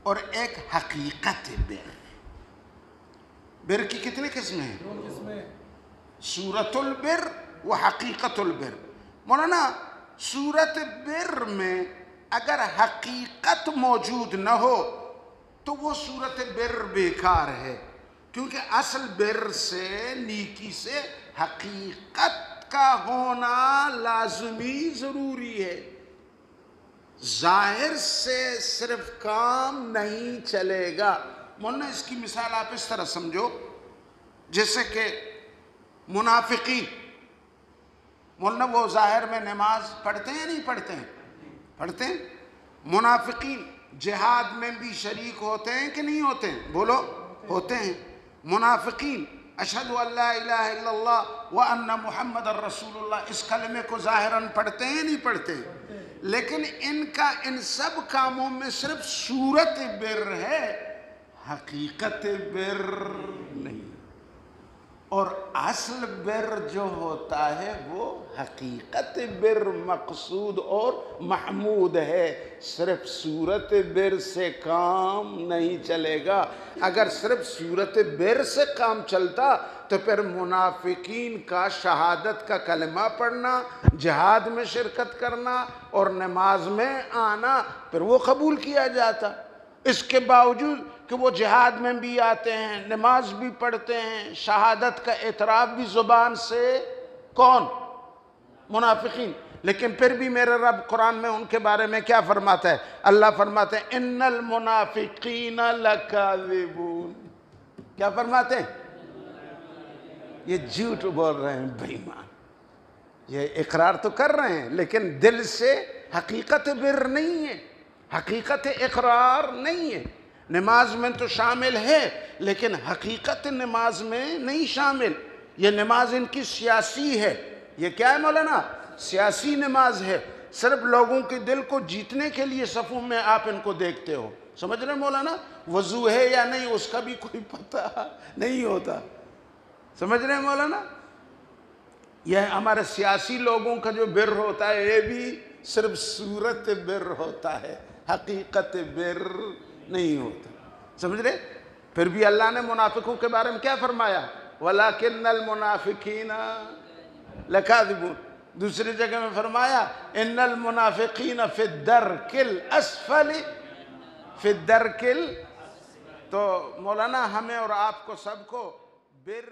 اور ایک حقیقت بر. بر کی کتنی قسمیں ہیں؟ 2 قسمیں. صورت البر و حقیقت البر. مولانا صورت بر میں اگر حقیقت موجود نہ ہو تو وہ صورت بر بیکار ہے، کیونکہ اصل بر سے، نیکی سے حقیقت کا ہونا لازمی ضروری ہے. ظاہر سے صرف کام نہیں چلے گا. مولانا اس کی مثال آپ اس طرح سمجھو جیسے کہ منافقین. مولانا وہ ظاہر میں نماز پڑھتے ہیں یا نہیں پڑھتے ہیں؟ پڑھتے ہیں. منافقین جہاد میں بھی شریک ہوتے ہیں کہ نہیں ہوتے ہیں؟ بولو. ہوتے ہیں. منافقین اشہد ان لا الہ الا اللہ وان محمد الرسول اللہ اس کلمے کو ظاہراً پڑھتے ہیں یا نہیں پڑھتے ہیں؟ لیکن ان کا ان سب کاموں میں صرف صورت بر ہے، حقیقت بر نہیں. اور اصل بر جو ہوتا ہے وہ حقیقت بر مقصود اور محمود ہے. صرف صورت بر سے کام نہیں چلے گا. اگر صرف صورت بر سے کام چلتا تو پھر منافقین کا شہادت کا کلمہ پڑھنا، جہاد میں شرکت کرنا اور نماز میں آنا پھر وہ قبول کیا جاتا. اس کے باوجود کہ وہ جہاد میں بھی آتے ہیں، نماز بھی پڑھتے ہیں، شہادت کا اعتراف بھی زبان سے، کون؟ منافقین. لیکن پھر بھی میرے رب قرآن میں ان کے بارے میں کیا فرماتا ہے؟ اللہ فرماتے ہیں ان المنافقین لکاذبون. کیا فرماتے ہیں؟ یہ جھوٹ بول رہے ہیں بے ایمان. یہ اقرار تو کر رہے ہیں لیکن دل سے حقیقت بر نہیں ہے، حقیقت اقرار نہیں ہے. نماز میں تو شامل ہے لیکن حقیقت نماز میں نہیں شامل. یہ نماز ان کی سیاسی ہے. یہ کیا ہے مولانا؟ سیاسی نماز ہے. صرف لوگوں کے دل کو جیتنے کے لیے صفوں میں آپ ان کو دیکھتے ہو. سمجھ رہے مولانا؟ وضو ہے یا نہیں اس کا بھی کوئی پتہ نہیں ہوتا. سمجھ رہے ہیں مولانا؟ یہ ہمارے سیاسی لوگوں کا جو بر ہوتا ہے یہ بھی صرف صورت بر ہوتا ہے، حقیقت بر نہیں ہوتا. سمجھ رہے؟ پھر بھی اللہ نے منافقوں کے بارے میں کیا فرمایا؟ وَلَكِنَّ الْمُنَافِقِينَ لَكَاذِبُونَ. دوسری جگہ میں فرمایا ان المنافقین فی الدرک الاسفل فی الدرک. تو مولانا ہمیں اور آپ کو سب کو بر